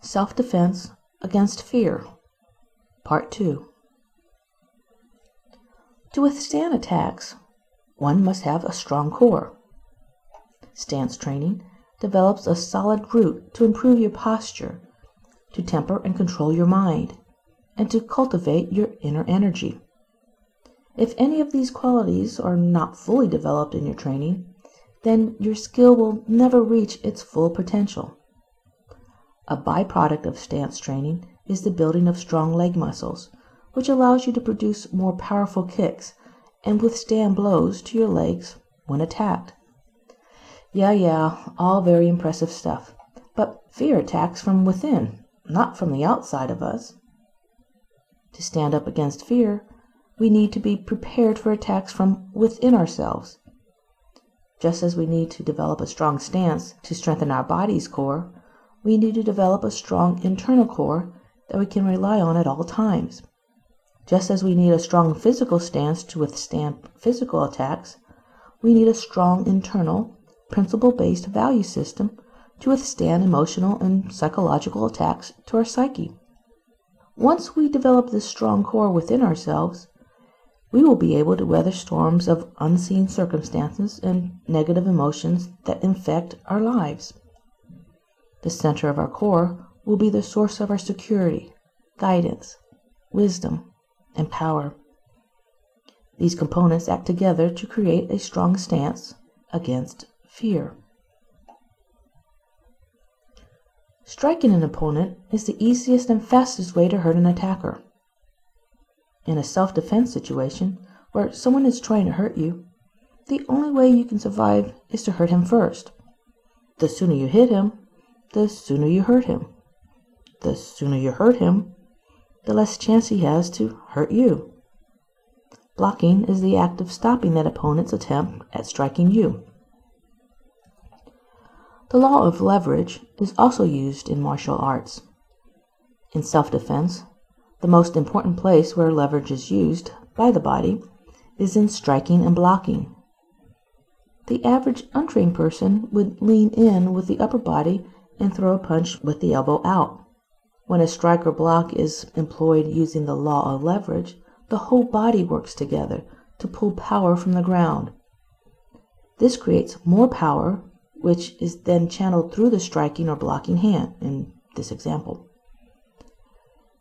Self-defense against fear. Part 2. To withstand attacks, one must have a strong core. Stance training develops a solid root to improve your posture, to temper and control your mind, and to cultivate your inner energy. If any of these qualities are not fully developed in your training, then your skill will never reach its full potential. A byproduct of stance training is the building of strong leg muscles, which allows you to produce more powerful kicks and withstand blows to your legs when attacked. Yeah, all very impressive stuff. But fear attacks from within, not from the outside of us. To stand up against fear, we need to be prepared for attacks from within ourselves. Just as we need to develop a strong stance to strengthen our body's core, we need to develop a strong internal core that we can rely on at all times. Just as we need a strong physical stance to withstand physical attacks, we need a strong internal, principle-based value system to withstand emotional and psychological attacks to our psyche. Once we develop this strong core within ourselves, we will be able to weather storms of unseen circumstances and negative emotions that infect our lives. The center of our core will be the source of our security, guidance, wisdom, and power. These components act together to create a strong stance against fear. Striking an opponent is the easiest and fastest way to hurt an attacker. In a self-defense situation where someone is trying to hurt you, the only way you can survive is to hurt him first. The sooner you hit him, the sooner you hurt him. The sooner you hurt him, the less chance he has to hurt you. Blocking is the act of stopping that opponent's attempt at striking you. The law of leverage is also used in martial arts. In self-defense, the most important place where leverage is used by the body is in striking and blocking. The average untrained person would lean in with the upper body and throw a punch with the elbow out. When a strike or block is employed using the law of leverage, the whole body works together to pull power from the ground. This creates more power, which is then channeled through the striking or blocking hand in this example.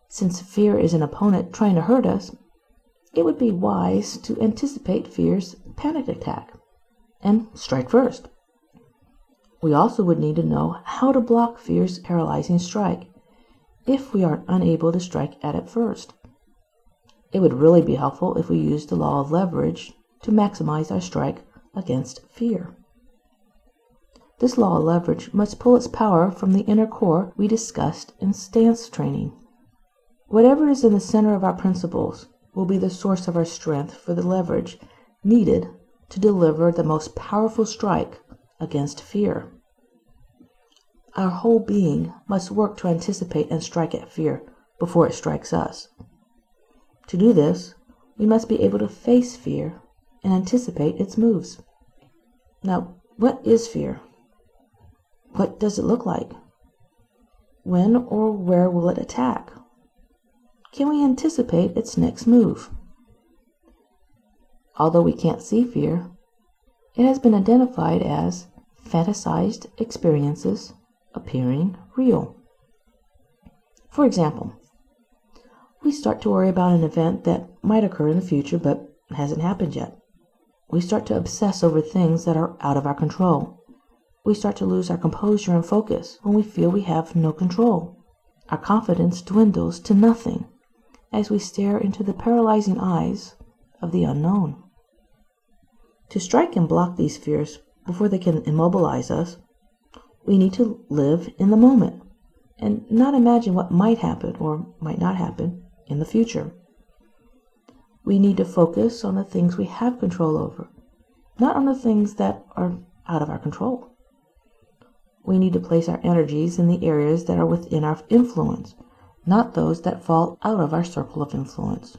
Since fear is an opponent trying to hurt us, it would be wise to anticipate fear's panic attack and strike first. We also would need to know how to block fear's paralyzing strike if we are unable to strike at it first. It would really be helpful if we used the law of leverage to maximize our strike against fear. This law of leverage must pull its power from the inner core we discussed in stance training. Whatever is in the center of our principles will be the source of our strength for the leverage needed to deliver the most powerful strike against fear. Our whole being must work to anticipate and strike at fear before it strikes us. To do this, we must be able to face fear and anticipate its moves. Now, what is fear? What does it look like? When or where will it attack? Can we anticipate its next move? Although we can't see fear, it has been identified as fantasized experiences appearing real. For example, we start to worry about an event that might occur in the future but hasn't happened yet. We start to obsess over things that are out of our control. We start to lose our composure and focus when we feel we have no control. Our confidence dwindles to nothing as we stare into the paralyzing eyes of the unknown. To strike and block these fears before they can immobilize us, we need to live in the moment and not imagine what might happen or might not happen in the future. We need to focus on the things we have control over, not on the things that are out of our control. We need to place our energies in the areas that are within our influence, not those that fall out of our circle of influence.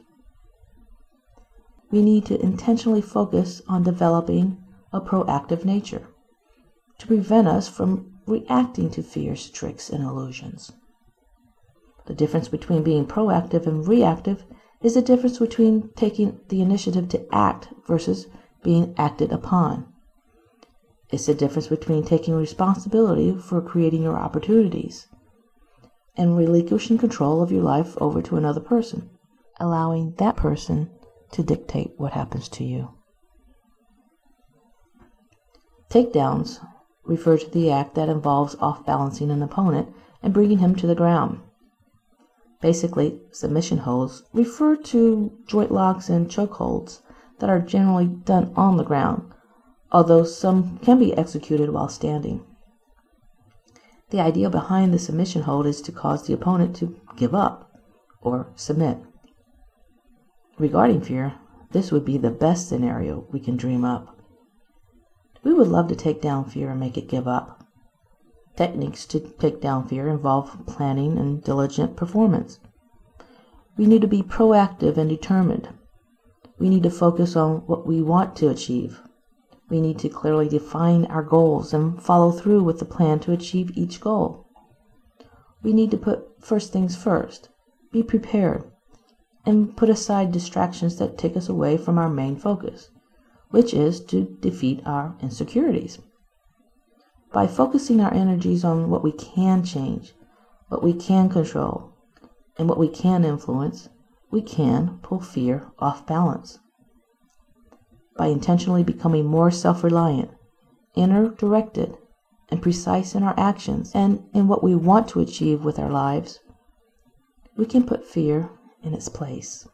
We need to intentionally focus on developing a proactive nature to prevent us from reacting to fear's tricks and illusions. The difference between being proactive and reactive is the difference between taking the initiative to act versus being acted upon. It's the difference between taking responsibility for creating your opportunities and relinquishing control of your life over to another person, allowing that person to dictate what happens to you. Takedowns refer to the act that involves off-balancing an opponent and bringing him to the ground. Basically, submission holds refer to joint locks and chokeholds that are generally done on the ground, although some can be executed while standing. The idea behind the submission hold is to cause the opponent to give up or submit. Regarding fear, this would be the best scenario we can dream up. We would love to take down fear and make it give up. Techniques to take down fear involve planning and diligent performance. We need to be proactive and determined. We need to focus on what we want to achieve. We need to clearly define our goals and follow through with the plan to achieve each goal. We need to put first things first, be prepared, and put aside distractions that take us away from our main focus, which is to defeat our insecurities. By focusing our energies on what we can change, what we can control, and what we can influence, we can pull fear off balance. By intentionally becoming more self-reliant, inner-directed, and precise in our actions and in what we want to achieve with our lives, we can put fear in its place.